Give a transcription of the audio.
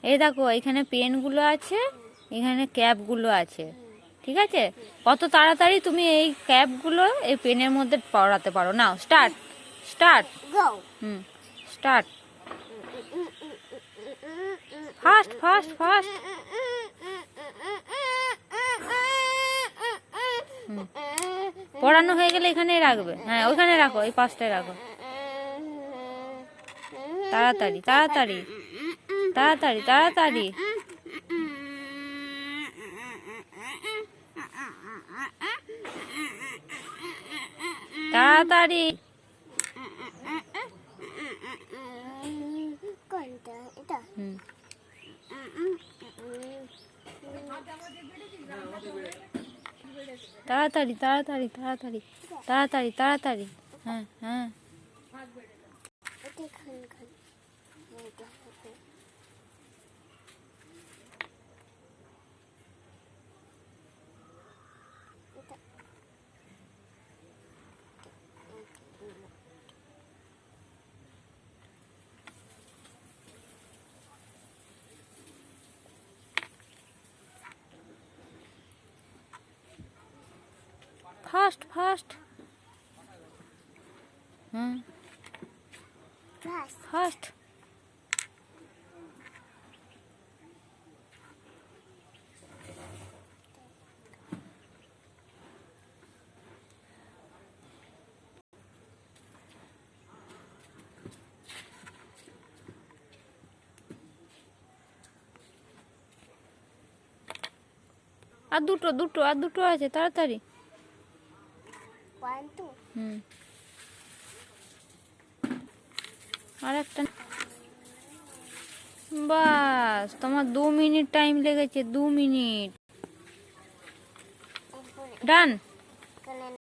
এই দেখো এখানে পেনগুলো আছে, এখানে ক্যাপগুলো আছে, ঠিক আছে? কত তাড়াতাড়ি তুমি এই ক্যাপগুলো এই পেনের মধ্যে পড়াতে পারো। Now start, start. Hmm, start. Fast fast fast. পড়ানো হয়ে গেলে এখানেই রাখবে। হ্যাঁ ওইখানে রাখো, এই পাশটায় রাখো। তাড়াতাড়ি তাড়াতাড়ি তাড়াতাড়ি তাড়াতাড়ি। তাড়াতাড়ি। তাড়াতাড়ি তাড়াতাড়ি তাড়াতাড়ি তাড়াতাড়ি তাড়াতাড়ি। হ্যাঁ হ্যাঁ। Fast fast. Hmm, fast. আর দুটো দুটো আর দুটো আছে, তাড়াতাড়ি। হুম, আর একটা। বাস, তোমার 2 মিনিট টাইম লেগেছে, 2 মিনিট। ডান।